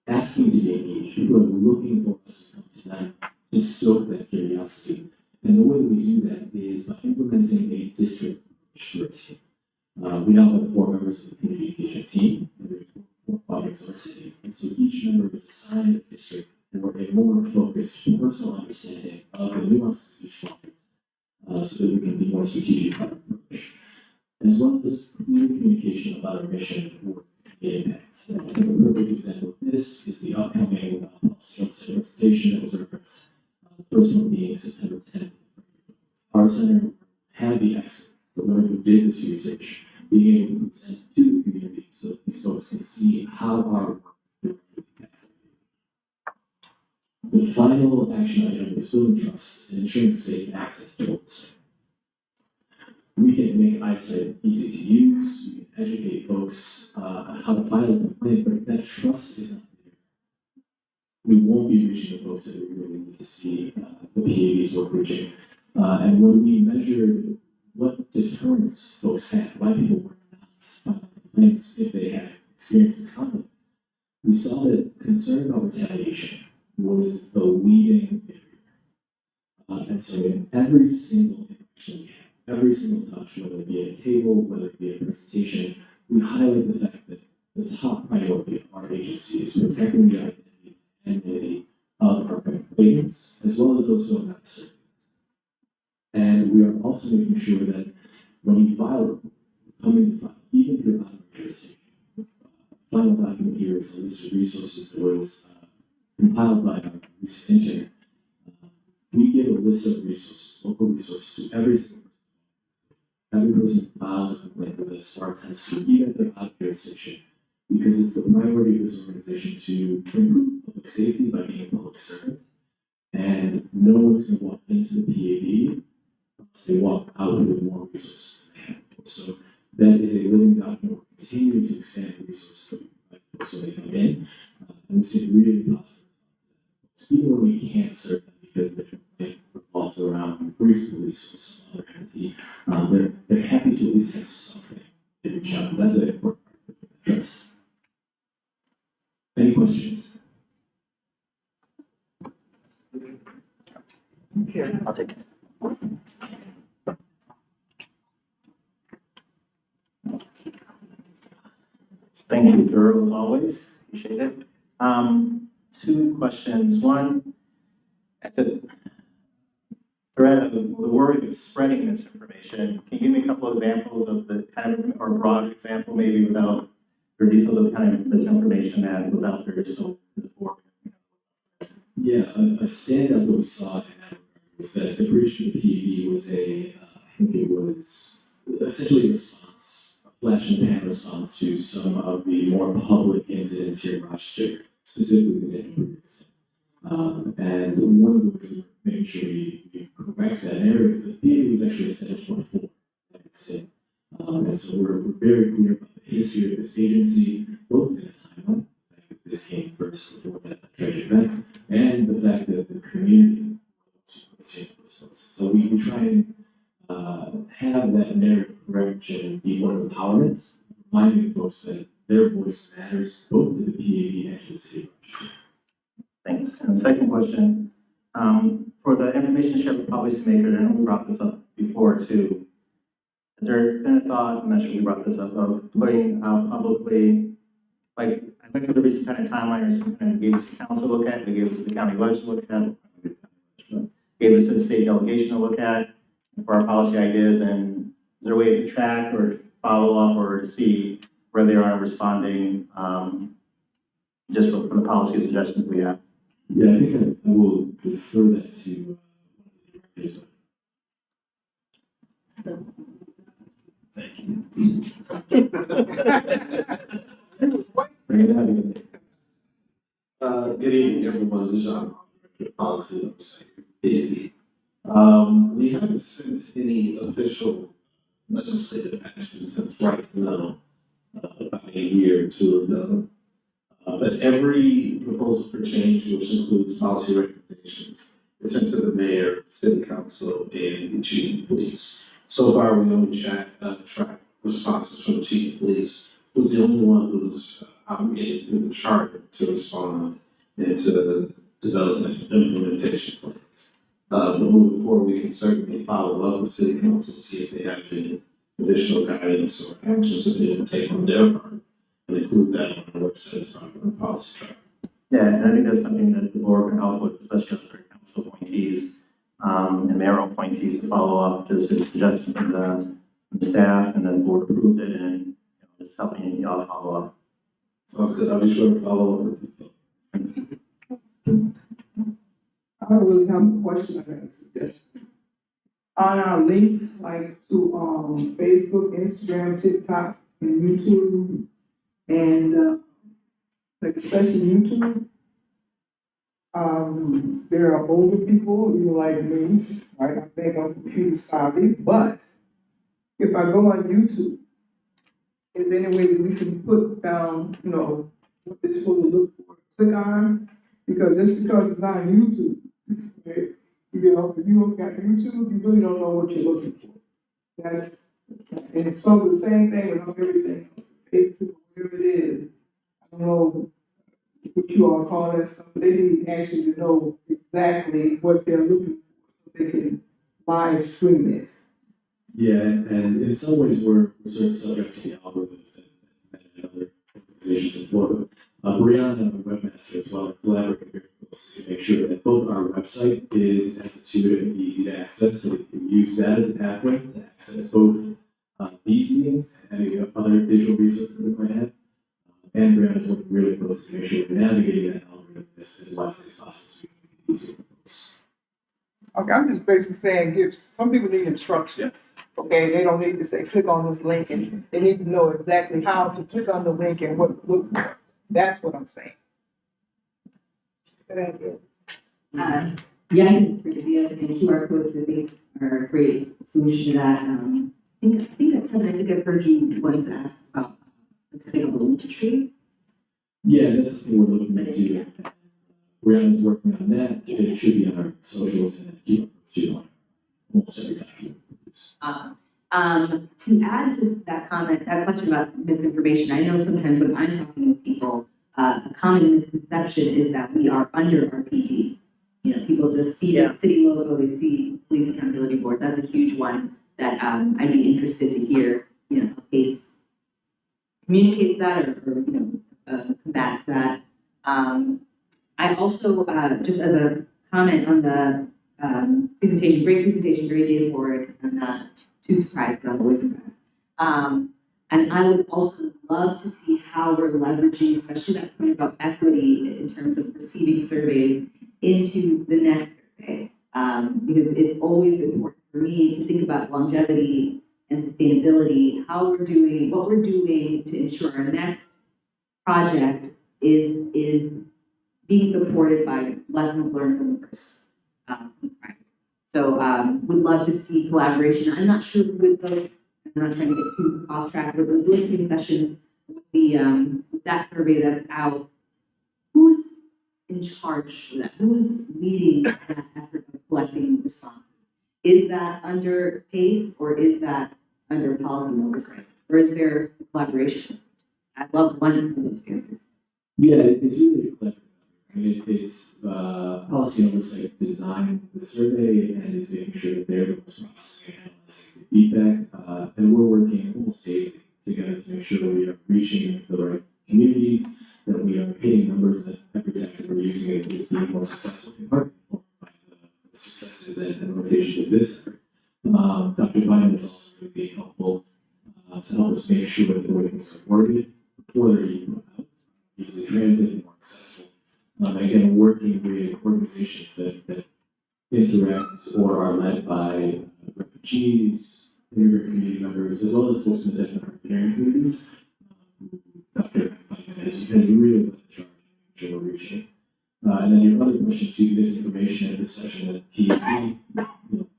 asking to be engaged. People are looking for us to come to them to stoke that curiosity. And the way that we do that is by implementing a district approach to our team. We now have 4 members of the community engagement team, and we have 4 projects in our city. And so each member is assigned a district for a more focused personal understanding of the nuances of each project, so that we can be more strategic about our approach, as well as clear communication about our mission, work, and impact. And a perfect example of this is the upcoming policy solicitation that was referenced. The first one being September 10th. Our center had the experts, the one who did this research, being able to present to the community so that these folks can see how our work directly impacts them. The final action item is building trust and ensuring safe access to books. We can make eyesight easy to use, we can educate folks on how to file a complaint, but if that trust is not there, we won't be reaching the folks that we really need to see the PABs work reaching. And when we measured what deterrence folks had, why people were not filing complaints if they had experienced misconduct, we saw that concern about retaliation was the leading barrier. And so in every single interaction we have, every single touch, whether it be at a table, whether it be a presentation, we highlight the fact that the top priority of our agency is protecting the identity and dignity of our complainants, as well as those who are not serving. And we are also making sure that when you file, coming to file, even if you're out of jurisdiction, final document here is a list of resources that was compiled by our recent intern. We give a list of resources, local resources, to every single person. Every person files a complaint with us, or attempts to, even if they're out of jurisdiction, because it's the priority of this organization to improve public safety by being a public servant. And no one's going to walk into the PAB they walk out with more resources than they had before. So that is a living document. We're continuing to expand the resources that we provide so they come in. And we've seen really positive. Even when we can't serve them because it revolves around recently so smaller entity, they're happy to at least have something to reach out. That's an important part of the trust. Any questions? I'll take it. Thank you, thorough as always, appreciate it. Two questions. One, at the threat of the worry of spreading misinformation, can you give me a couple of examples of the kind of, or a broad example maybe without, or details of the kind of misinformation that was out there just so the board? Yeah, a standout that we saw in that was that the breach of the PAB was I think it was essentially a response, a flash in the pan response to some of the more public incidents here in Rochester, specifically the neighborhood incident. And one of the ways of making sure we correct that error is that PAB was actually established before that incident. And so we're very clear about the history of this agency, both in a timeline, like this came first before that tragic event, and the fact that the community was in first. So we try and have that narrative correction be one of the empowerments, reminding folks that their voice matters both to the PAB and to the city of Rochester. Thanks. And the second question, for the information shared with policymakers, and we brought this up before too, has there been a thought, I'm not sure we brought this up, of putting out publicly, like, I went through the recent kind of timeline or something, and gave this to council to look at, we gave this to the county budget to look at, gave this to the state delegation to look at for our policy ideas, and is there a way to track or follow up or to see where they are responding, just from the policy suggestions we have? Yeah, I think I will defer that to one of the directors. Thank you. Bring it out. Good evening, everyone. This is John, Director of Policy of PAB. We haven't sent any official legislative action since right now, about a year or two ago. But every proposal for change, which includes policy recommendations, is sent to the mayor, city council, and the chief of police. So far, we only track responses from the chief of police, who's the only one who's obligated through the charter to respond and to development and implementation plans. But moving forward, we can certainly follow up with city council, see if they have any additional guidance or actions that they can take on their part, and include that on our website, on our policy track. Yeah, and I think that's something that the board can help with, especially as their council appointees, and mayoral appointees to follow up, just a suggestion from the staff, and then the board approved it, and just helping y'all follow up. Sounds good. I'll be sure to follow up with you. I don't really have a question, I have a suggestion. On our links, like to, Facebook, Instagram, TikTok, and YouTube, and, like especially YouTube, there are older people, like me, right? I think I'm computer savvy, but if I go on YouTube, is there any way that we can put down, what they're supposed to look for, click on? Because just because it's on YouTube, right? If you don't got YouTube, you really don't know what you're looking for. And it's so the same thing with everything else, Facebook, whatever it is. I don't know what you all call that stuff, but they need actually to know exactly what they're looking for so they can live stream it. Yeah, and in some ways we're sort of subject to the algorithms and other organizations support. Brianna, our webmaster as well, collaborating very closely to make sure that both our website is as intuitive and easy to access, so we can use that as a pathway to access both these meetings and any other digital resources that we might have. And Brianna's working really closely to make sure we're navigating that algorithm as wisely as possible so we can easy for folks. Okay, I'm just basically saying, some people need instructions, okay? They don't need to say, click on this link, and they need to know exactly how to click on the link and what to look for. That's what I'm saying. Good idea. Yeah, I think it's pretty good, and QR codes, I think, are a great solution to that. I think I've heard you once ask about setting up a link tree. Yeah, that's the thing we're looking into. Brianna's working on that. It should be on our socials and keep it on almost every document. Awesome. To add to that comment, that question about misinformation, I know sometimes when I'm talking with people, a common misconception is that we are under our PD. You know, people just see the city logo, they see Police Accountability Board. That's a huge one that I'd be interested to hear, you know, how PACE communicates that or combats that. I also, just as a comment on the presentation, great presentation, great data forward. I'm not too surprised, but I'm always surprised. And I would also love to see how we're leveraging, especially that point about equity in terms of receiving surveys into the next survey. Because it's always important for me to think about longevity and sustainability, how we're doing, what we're doing to ensure our next project is being supported by lessons learned from the first. So would love to see collaboration. I'm not sure with the, I'm not trying to get too off track, but the listening sessions, that survey that's out, who's in charge of that? Who's leading that effort of collecting responses? Is that under PACE or is that under policy oversight? Or is there collaboration? I'd love one of those answers. Yeah, it's really clever. I mean, it's policy oversight design the survey and is making sure that they're the most processing and analyzing the feedback. And we're working almost daily together to make sure that we are reaching the right communities, that we are hitting numbers that every time that we're using it is being more successful in part by the successes and limitations of this. Dr. Bynum is also going to be helpful to help us make sure that the way things are worded before they're even put out, easily transit, more accessible. And again, working with organizations that interact or are led by refugees, immigrant community members, as well as folks in the deaf and hard of hearing communities. Dr. Feynman has really led the charge in general reaching. And then your other question to misinformation and perception that PAB,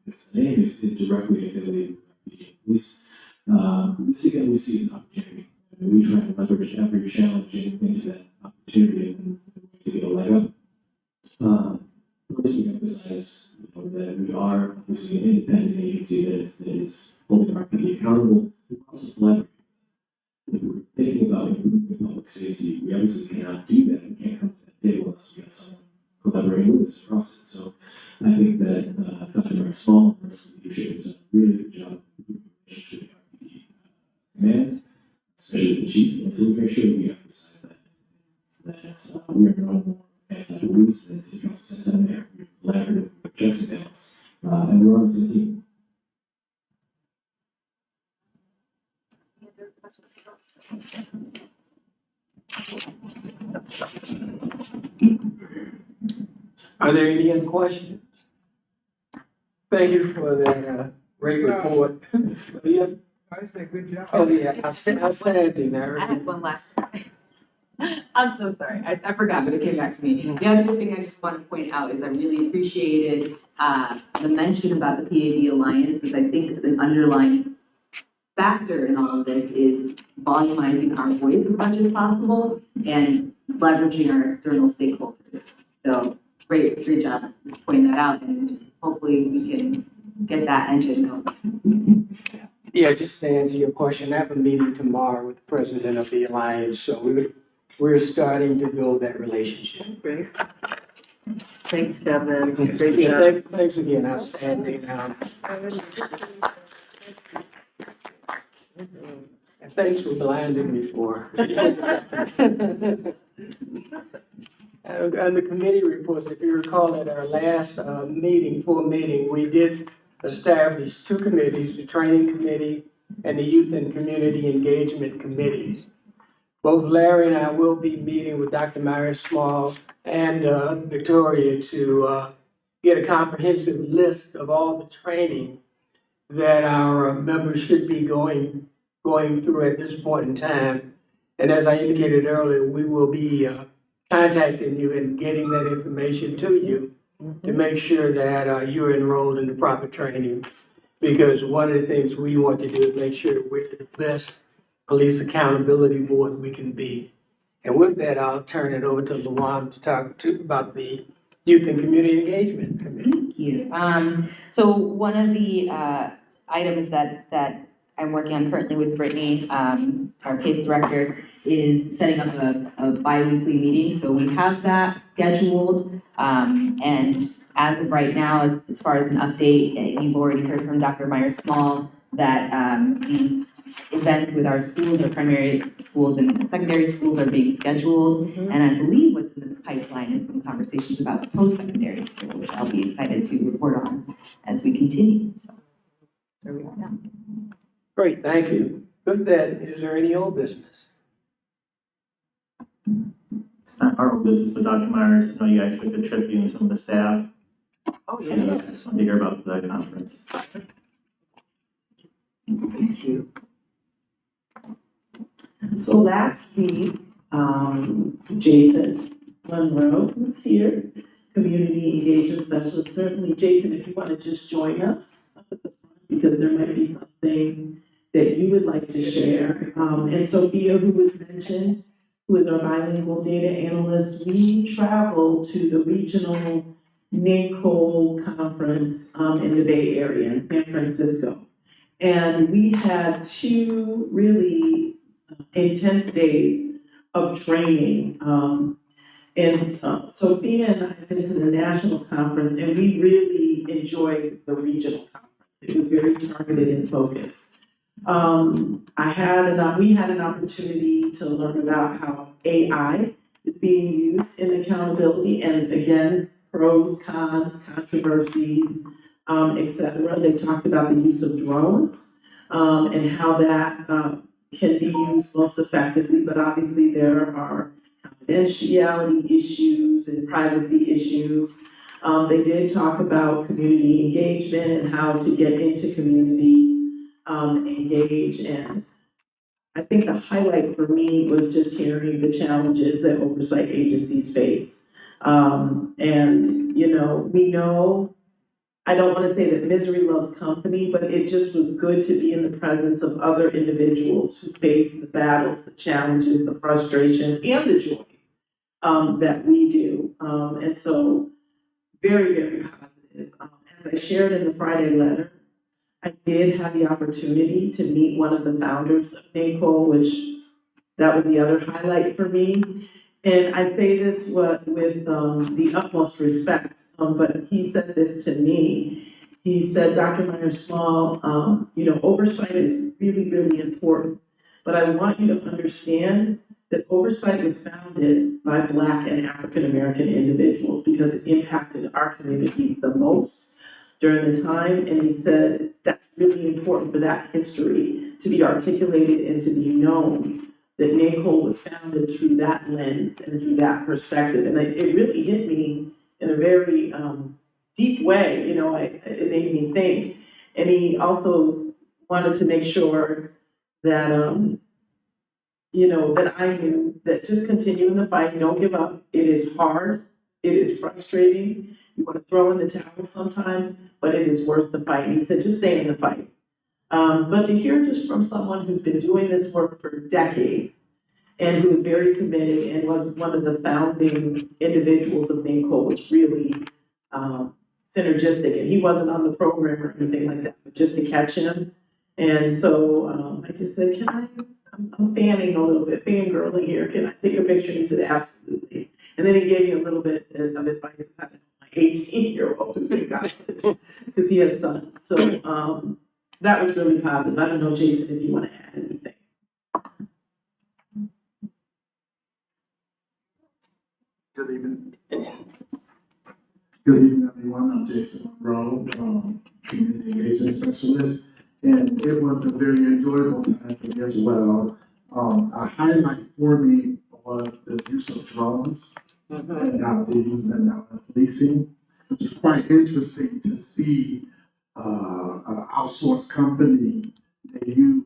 its name is directly affiliated with the police. This again we see as an opportunity. And we try to leverage every challenge into that opportunity and to get a leg up. First, we emphasize that we are obviously an independent agency that is holding our PD accountable. We also collaborate. If we're thinking about improving public safety, we obviously cannot do that. We can't come to that table unless we have someone collaborating with this process. So I think that Dr. Mark Small and his leadership has done a really good job of relationship with our PD command, especially the chief. And so we make sure that we emphasize that we are no more anti-police and city council sent down there. We're collaborative, we're just balance, and we're on the same team. Are there any other questions? Thank you for that great report. Yeah. I say good job. Oh, yeah, outstanding. I have one last thing. I'm so sorry. I forgot, but it came back to me. The other thing I just want to point out is I really appreciated the mention about the PAB Alliance, because I think the underlying factor in all of this is volumizing our voice as much as possible and leveraging our external stakeholders. So great job pointing that out, and hopefully we can get that engine going. Yeah, just to answer your question, I have a meeting tomorrow with the president of the Alliance, so we're starting to build that relationship. Great. Thanks, Kevin. Great Yeah, job. thanks again, outstanding. And thanks for blinding me for. On the committee reports, if you recall at our last full meeting, we did establish two committees, the training committee and the youth and community engagement committees. Both Larry and I will be meeting with Dr. Myers Smalls and Victoria to get a comprehensive list of all the training that our members should be going through at this point in time. And as I indicated earlier, we will be contacting you and getting that information to you to make sure that you're enrolled in the proper training. Because one of the things we want to do is make sure that we're the best police accountability board we can be. And with that, I'll turn it over to Luan to talk about the youth and community engagement. Thank you. So one of the items that I'm working on currently with Brittany, our case director, is setting up a bi-weekly meeting. So we have that scheduled. And as of right now, as far as an update, you've already heard from Dr. Myers-Small that these events with our schools, our primary schools and secondary schools are being scheduled. And I believe what's in the pipeline is some conversations about the post-secondary school, which I'll be excited to report on as we continue. So, where we are now. Great, thank you. With that, is there any old business? It's not our business, but Dr. Myers, I know you guys took a trip, you and some of the staff. Oh, So, I just wanted to hear about the conference. Thank you. So last week, Jason Monroe was here, community engagement specialist. Certainly, Jason, if you want to just join us up at the front, because there might be something that you would like to share. And Sophia, who was mentioned, who is our bilingual data analyst, we traveled to the regional NACOL conference in the Bay Area in San Francisco. And we had two really intense days of training. Sophia and I have been to the national conference, and we really enjoyed the regional conference. It was very targeted and focused. We had an opportunity to learn about how AI is being used in accountability, and again, pros, cons, controversies, et cetera. They talked about the use of drones, and how that can be used most effectively, but obviously there are confidentiality issues and privacy issues. They did talk about community engagement and how to get into communities, engage. And I think the highlight for me was just hearing the challenges that oversight agencies face. We know, I don't want to say that misery loves company, but it just was good to be in the presence of other individuals who face the battles, the challenges, the frustrations, and the joy that we do. And so, very, very positive. As I shared in the Friday letter, I did have the opportunity to meet one of the founders of NACOL, which that was the other highlight for me. And I say this with the utmost respect, but he said this to me. He said, Dr. Myers-Small, oversight is really, really important, but I want you to understand that oversight was founded by Black and African-American individuals because it impacted our communities the most during the time. And he said, that's really important for that history to be articulated and to be known, that NACOL was founded through that lens and through that perspective. And it really hit me in a very deep way. It made me think. And he also wanted to make sure that, that I knew that just continue in the fight, don't give up. It is hard, it is frustrating. You want to throw in the towel sometimes, but it is worth the fight. And he said, just stay in the fight. But to hear just from someone who's been doing this work for decades, and who was very committed and was one of the founding individuals of NACOL, was really synergistic. And he wasn't on the program or anything like that, but just to catch him. And so I just said, I'm fanning a little bit, fangirling here. Can I take a picture? And he said, absolutely. And then he gave me a little bit of advice about my 18-year-old who's in college, because he has sons. So that was really positive. I don't know, Jason, if you want to add anything. Good evening. Good evening, everyone. I'm Jason Monroe, Community Engagement Specialist, and it was a very enjoyable time for me as well. A highlight for me was the use of drones and how they use them now in policing. It's quite interesting to see an outsourced company they use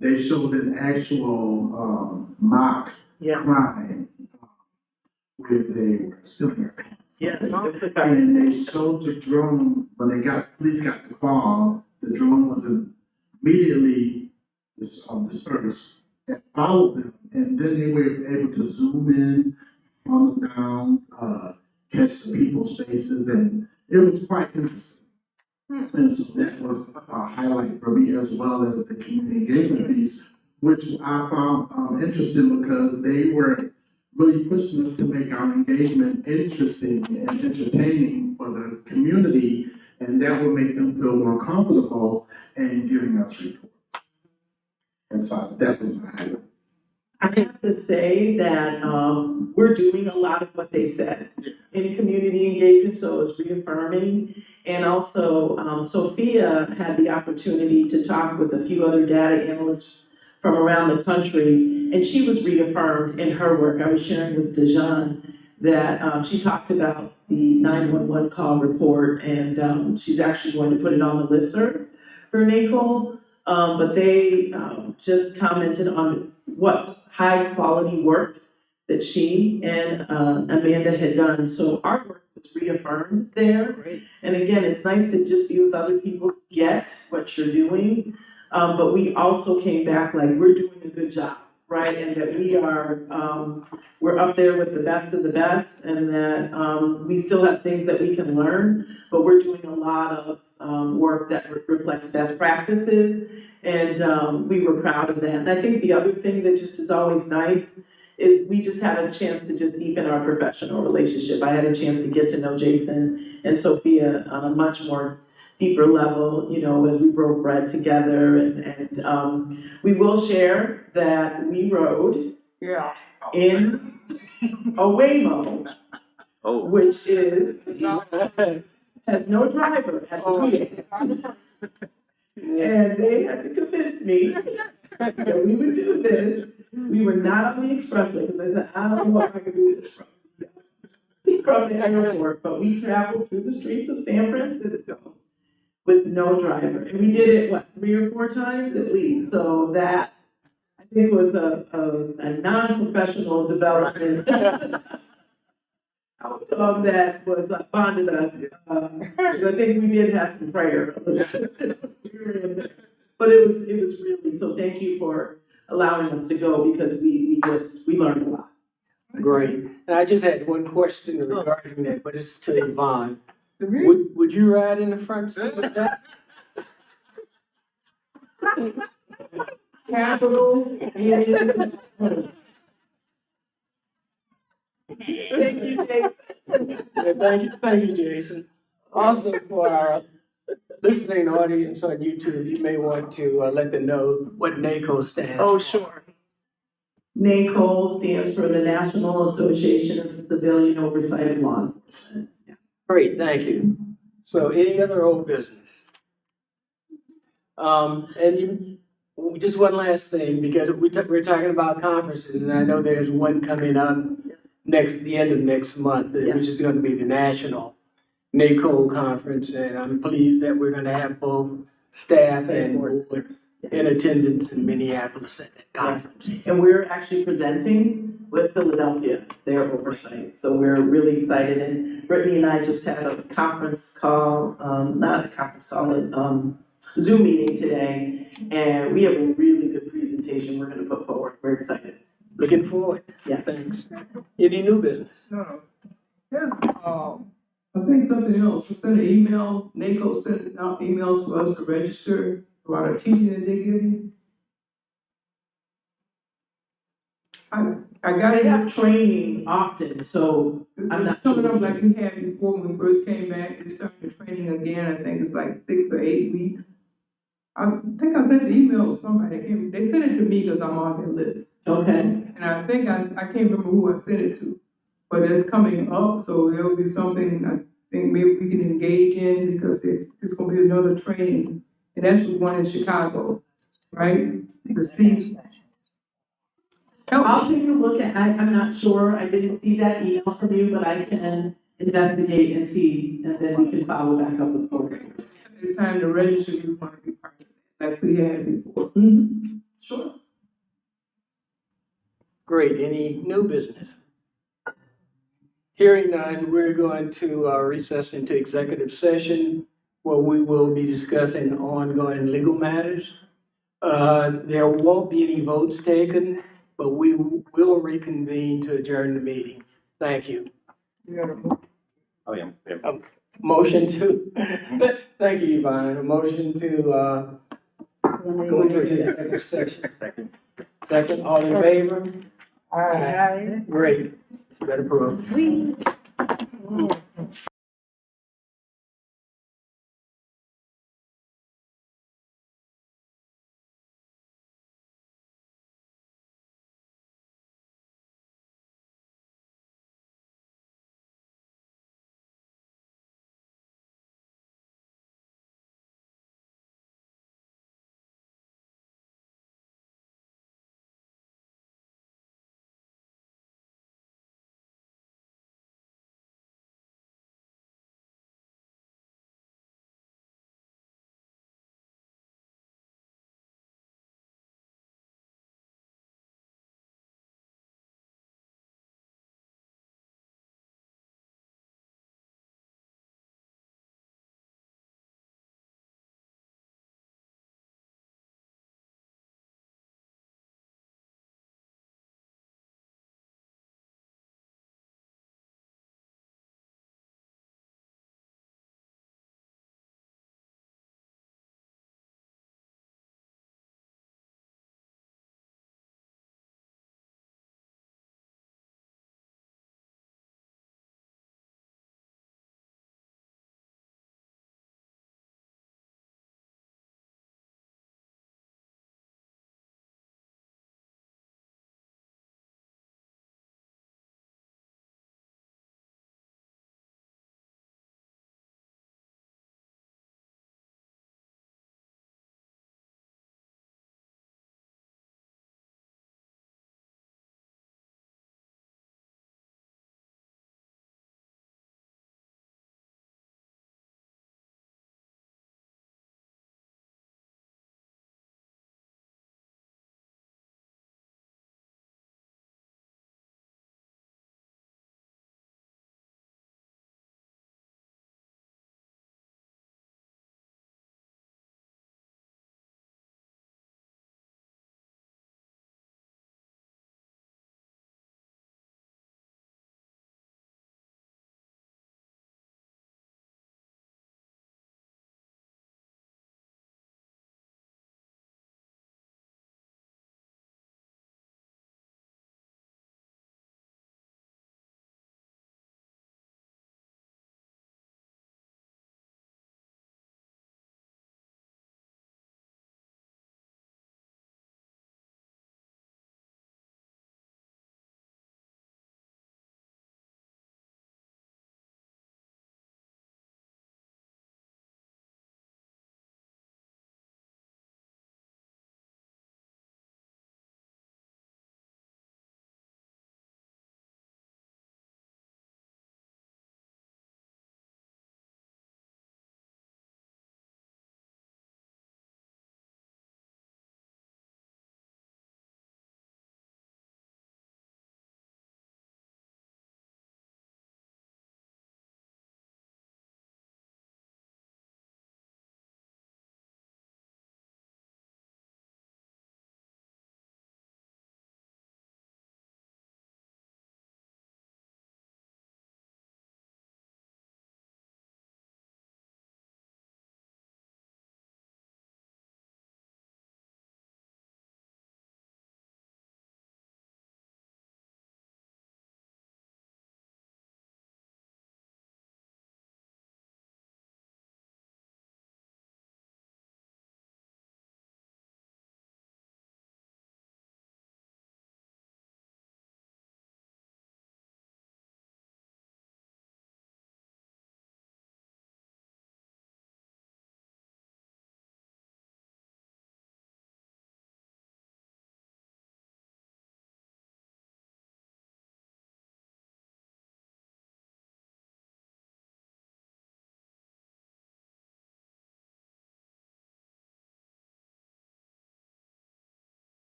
they showed an actual mock crime where they were stealing their cars. Yes, it was a car. And they showed the drone, when police got the call, the drone was immediately dispersed and followed them. And then they were able to zoom in on the ground, catch the people's faces, and it was quite interesting. And so that was a highlight for me, as well as the community engagement piece, which I found interesting because they were really pushing us to make our engagement interesting and entertaining for the community, and that would make them feel more comfortable in giving us reports. And so that was my highlight. I have to say that we're doing a lot of what they said in community engagement, so it's reaffirming. And also, Sophia had the opportunity to talk with a few other data analysts from around the country, and she was reaffirmed in her work. I was sharing with Dejan that she talked about the 911 call report, and she's actually going to put it on the listserv for NACOL. But they just commented on what high quality work that she and Amanda had done. So our work was reaffirmed there. Great. And again, it's nice to just be with other people, get what you're doing. But we also came back like, we're doing a good job, right? And that we are, we're up there with the best of the best, and that we still have things that we can learn, but we're doing a lot of work that reflects best practices. And we were proud of that. And I think the other thing that just is always nice is we just had a chance to just deepen our professional relationship. I had a chance to get to know Jason and Sophia on a much more deeper level, you know, as we broke bread together. And we will share that we rode Yeah. in a Waymo, which is, has no driver at the wheel. And they had to convince me that we would do this. We were not on the expressway, because I said, I don't know if I can do this from the airport, but we traveled through the streets of San Francisco with no driver. And we did it, what, 3 or 4 times at least? So that, I think, was a non-professional development outcome that was bonded us. I think we did have some prayer. But it was really, so thank you for allowing us to go, because we learned a lot. Great. And I just had one question regarding that, but it's to Yvonne. Would you ride in the front seat with that? Capital is. Thank you, Jason. Yeah, thank you, Jason. Also, for our listening audience on YouTube, you may want to let them know what NACO stands for. Oh, sure. NACOL stands for the National Association of Civilian Oversight of Law Enforcement. Great, thank you. So any other old business? Just one last thing, because we're talking about conferences, and I know there's one coming up the end of next month, which is going to be the National NACO Conference, and I'm pleased that we're going to have both staff and board in attendance in Minneapolis at that conference. And we're actually presenting with Philadelphia, their oversight. So we're really excited. And Brittany and I just had a conference call, not a conference call, a Zoom meeting today. And we have a really good presentation we're going to put forward. We're excited. Looking forward. Yes. Thanks. Any new business? No, there's, I think something else, send an email, NACO sent out emails for us to register for our teaching that they're getting. I got They it. have training often, so I'm not It's coming sure. up like we had before when we first came back. They started the training again. I think it's like 6 or 8 weeks. I think I sent the email to somebody. They sent it to me because I'm on their list. Okay. And I think I can't remember who I sent it to, but it's coming up, so there'll be something I think maybe we can engage in, because it's going to be another training, and that's the one in Chicago, right? The C. I'll take a look at, I'm not sure, I didn't see that email from you, but I can investigate and see, and then we can follow back up with more. It's time to register. You want to be part of it, like we had before. Mm-hmm. Sure. Great. Any new business? Hearing none, we're going to recess into executive session where we will be discussing ongoing legal matters. There won't be any votes taken, but we will reconvene to adjourn the meeting. Thank you. Oh, yeah. Motion to, thank you, Yvonne. A motion to go into executive session. Second. Second, all in favor? Aye. Great. It's been approved.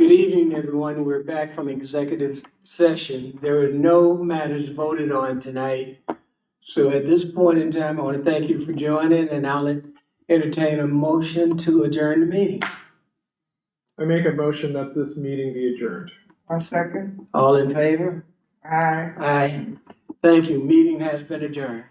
Good evening, everyone. We're back from executive session. There are no matters voted on tonight. So at this point in time, I want to thank you for joining, and I'll entertain a motion to adjourn the meeting. I make a motion that this meeting be adjourned. A second. All in favor? Aye. Aye. Thank you. Meeting has been adjourned.